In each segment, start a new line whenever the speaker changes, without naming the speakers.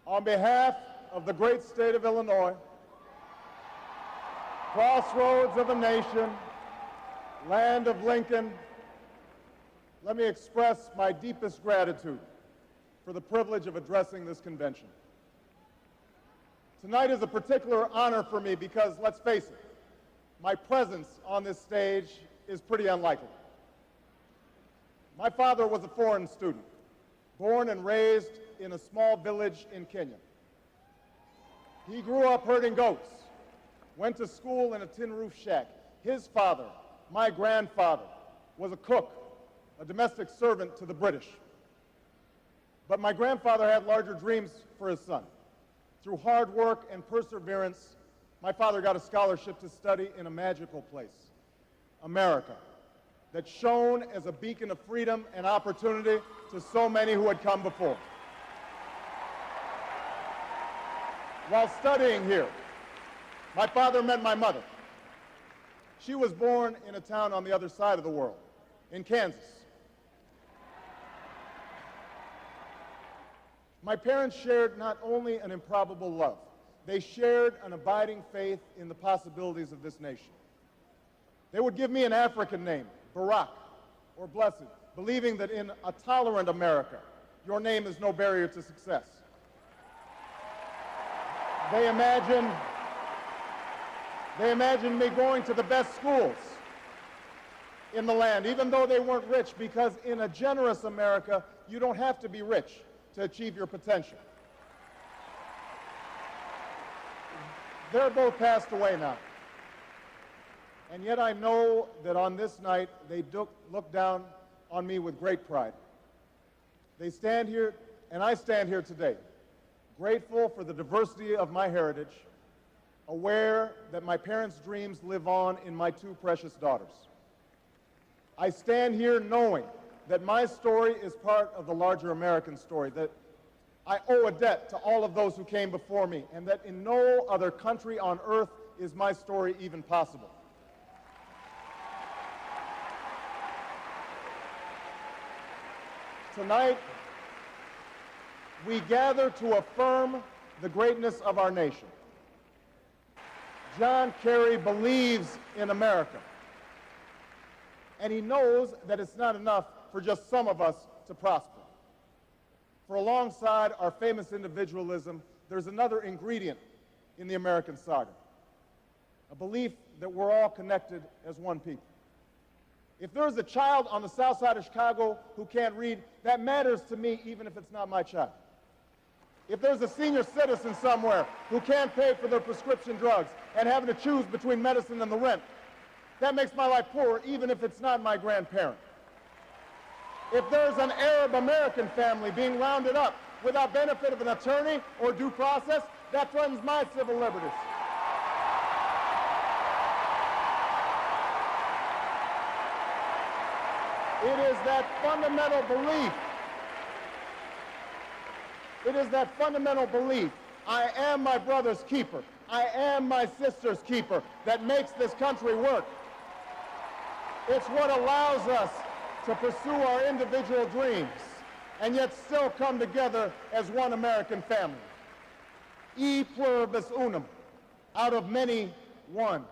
On behalf of the great state of Illinois, crossroads of a nation, land of Lincoln, let me express my deepest gratitude for the privilege of addressing this convention. Tonight is a particular honor for me because, let's face it, my presence on this stage is pretty unlikely. My father was a foreign student, born and raised in a small village in Kenya. He grew up herding goats, went to school in a tin roof shack. His father, my grandfather, was a cook, a domestic servant to the British. But my grandfather had larger dreams for his son. Through hard work and perseverance, my father got a scholarship to study in a magical place, America, that shone as a beacon of freedom and opportunity to so many who had come before. While studying here, my father met my mother. She was born in a town on the other side of the world, in Kansas. My parents shared not only an improbable love, they shared an abiding faith in the possibilities of this nation. They would give me an African name, Barak, or Blessed, believing that in a tolerant America, your name is no barrier to success. They imagined me going to the best schools in the land, even though they weren't rich, because in a generous America, you don't have to be rich to achieve your potential. They're both passed away now. And yet I know that on this night, they look down on me with great pride. They stand here, and I stand here today, grateful for the diversity of my heritage, aware that my parents' dreams live on in my two precious daughters. I stand here knowing that my story is part of the larger American story, that I owe a debt to all of those who came before me, and that in no other country on earth is my story even possible. Tonight, we gather to affirm the greatness of our nation. John Kerry believes in America, and he knows that it's not enough for just some of us to prosper. For alongside our famous individualism, there's another ingredient in the American saga, a belief that we're all connected as one people. If there's a child on the south side of Chicago who can't read, that matters to me even if it's not my child. If there's a senior citizen somewhere who can't pay for their prescription drugs and having to choose between medicine and the rent, that makes my life poorer even if it's not my grandparent. If there's an Arab American family being rounded up without benefit of an attorney or due process, that threatens my civil liberties. It is that fundamental belief. It is that fundamental belief, I am my brother's keeper, I am my sister's keeper, that makes this country work. It's what allows us to pursue our individual dreams and yet still come together as one American family. E pluribus unum, out of many, one.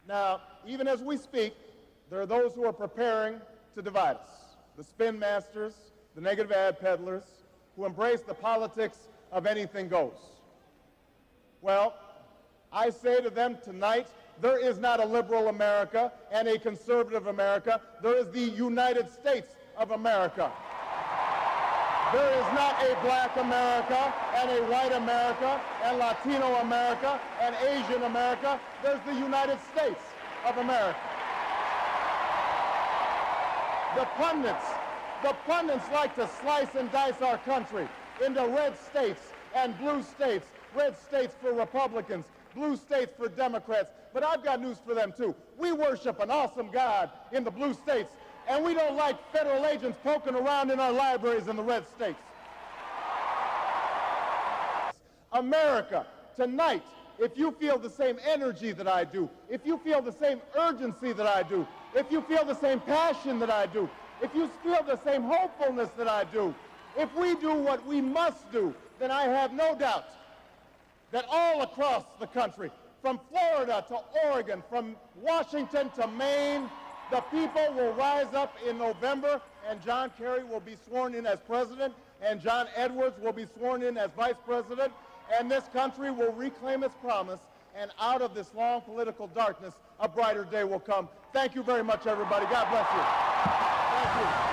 Now, even as we speak, there are those who are preparing to divide us. The spin masters, the negative ad peddlers, who embrace the politics of anything goes. Well, I say to them tonight, there is not a liberal America and a conservative America. There is the United States of America. There is not a black America and a white America and Latino America and Asian America. There's the United States of America. The pundits like to slice and dice our country into red states and blue states, red states for Republicans, blue states for Democrats. But I've got news for them too. We worship an awesome God in the blue states, and we don't like federal agents poking around in our libraries in the red states. America, tonight, if you feel the same energy that I do, if you feel the same urgency that I do, if you feel the same passion that I do, if you feel the same hopefulness that I do, if we do what we must do, then I have no doubt that all across the country, from Florida to Oregon, from Washington to Maine, the people will rise up in November, and John Kerry will be sworn in as president, and John Edwards will be sworn in as vice president, and this country will reclaim its promise, and out of this long political darkness, a brighter day will come. Thank you very much, everybody. God bless you. Thank you.